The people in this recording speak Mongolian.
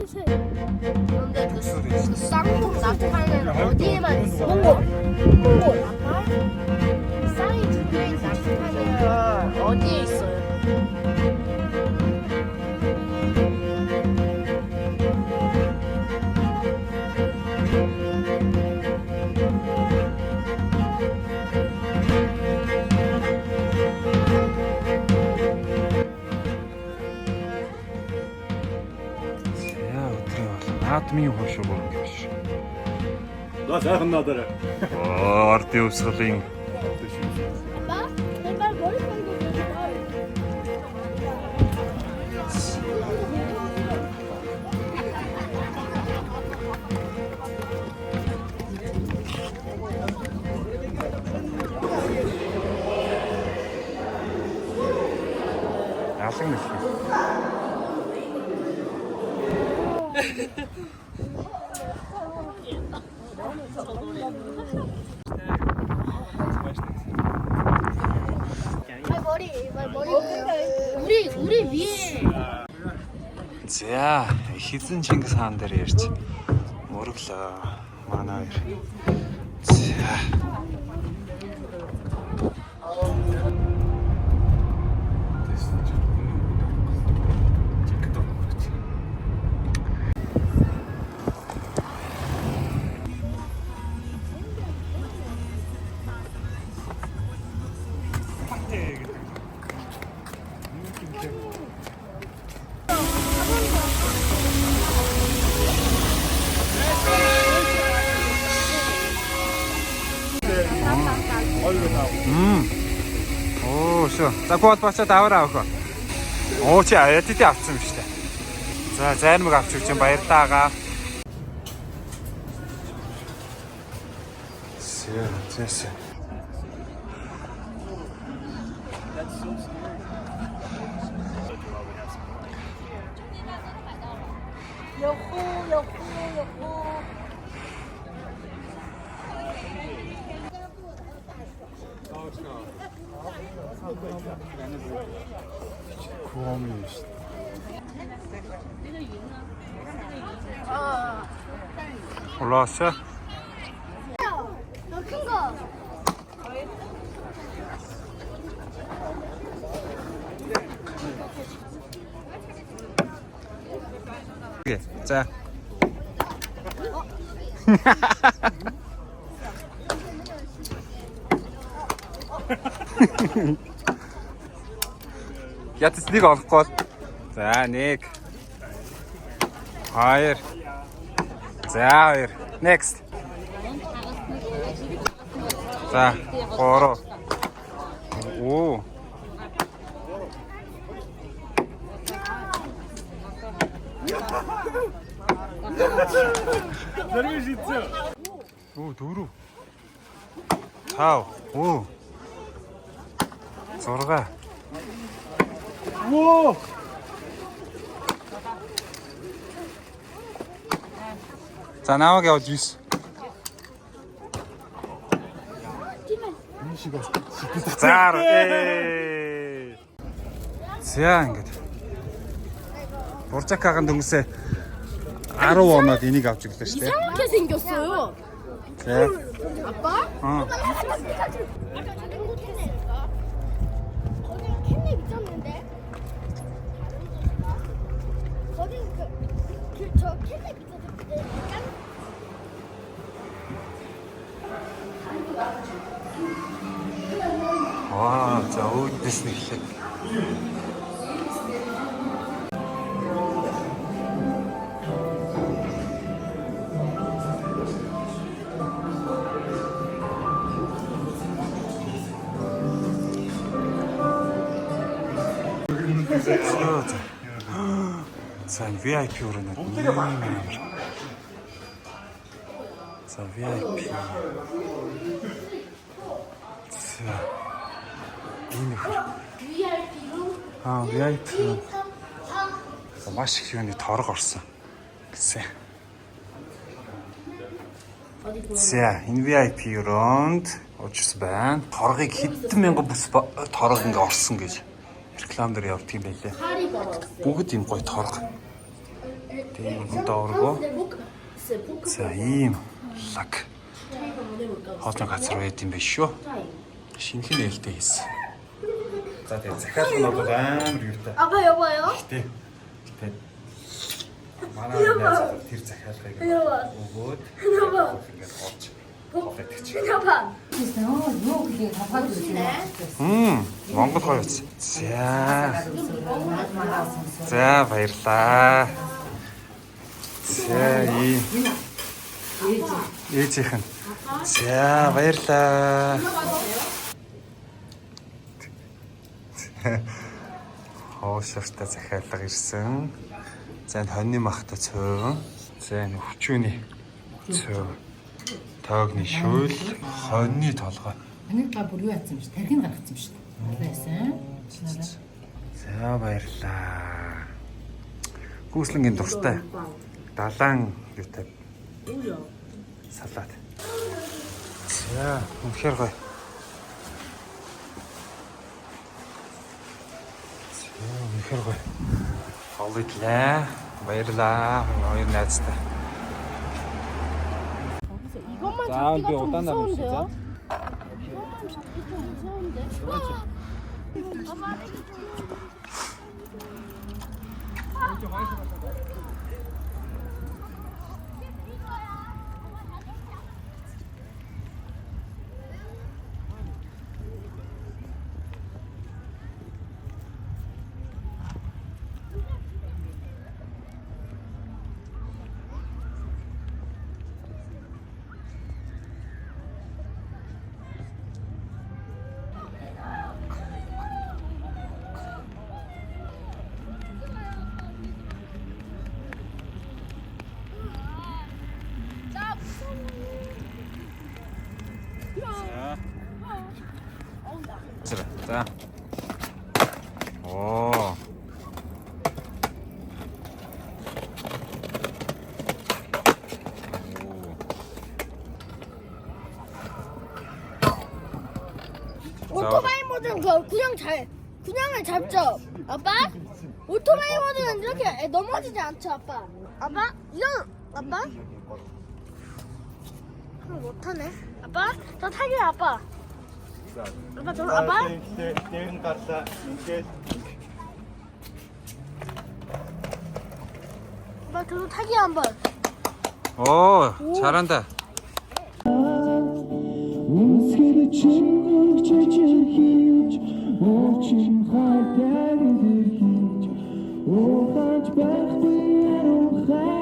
그런데 그 쌍통 낙타는 어디에만 있어? 몽골. 아빠? 쌍이 두 개인 낙타는 어디에 있어요? Наадмын хошуу гоо гэж. За сайхан надараа. Ард өвсгөлийн 아빠? 제발 머리 감고 좀. яасан нэг. 우리 위에. За хэзэн Чингис хаан дээр ярьж мөрөглөө манай хоёр. За Оо шүү. За код бачаад аваараа өхөө. Оо чи ядтий авсан юм шүү дээ. За зайрмаг авч өгч баярлаа агаа. Зэс. 여호. 구엄이 있어. 올라왔어? 더 큰 거. 자. Ятс нэг олохгүй. За нэг. Хоёр. За хоёр. Next. За гурав. Оо. Дөрвиш ицээ. Оо дөрөв. Тав. Оо. 6. Оо. За наваг явж ирсэн. За. За ингэж. Буржакагийн дөнгөсөө 10 оноод энийг авч ирлээ шүү дээ. 이렇게 생겼어요. За. 아빠? 어. 아까 다른 곳 캔넬일까? 거기 캔넬 있었는데? 거기 저 캔넬 있었는데 약간 와, за өөдөөс нь ихлээ. За VIP өрөөнд нэмэр. За VIP. За энэ хөр. VIP. Маш их юуны торог орсон гэсэн. За энэ VIP өрөөнд очсон байна. Торгыг хэдэн мянган бүс торог ингээ орсон гэж реклам дээр явдаг юм байлээ. Бүгд юм гоё торог. Тийм дооргоо. За ийм лаг. Хоолны газар байд юм биш шүү. Шинхэн нээлттэй хийсэн. За тэгээ захиалга нь бол амар юутай. 아빠 여봐요. Тий. Тэгээд манай найз тэр захиалгыг өгөөд ингээд олж авдаг чи. 여봐. юу гэлээ хаваад үзсэн. Монгол гоё үз. За баярлаа. За ийм ээжийнх нь. За баярлаа. Хоошортой захиалга ирсэн. За энэ хоньны махта цөөн. За энэ өвчүүний цөөн. Тоогны шүүл, хоньны толгой. Нэг та бүр юу яатсан юм шиг тархинь гаргацсан шүү дээ. Байсан. За баярлаа. Гүйслэнгийн дуртай. Далаан юутай. Салат. За үнэхээр гоё. Үнэхээр гоё. Хоолиглаа. Баярлаа. Хоёр найзтай. 이것만 자, 잡기가 우리 좀 어디다 놔둘 수 무서운데요? 있어? 이것만 잡기 좀 무서운데. 와! 봐봐, 이게 좀- 자. 오. 오토바이 모드는 그냥을 잡죠. 아빠? 오토바이 모드는 이렇게 넘어지지 않죠, 아빠? 아빠? 아빠? 못하네. 아빠? 저 타기야, 아빠. 아빠, 아빠? Дээр гарлаа. Ингээд 아빠, 저도 타기 한번. 오, 잘한다. Үнсгэр чингүр чичил хийж уучин хайтай гэж ухаж байхгүй яруу хай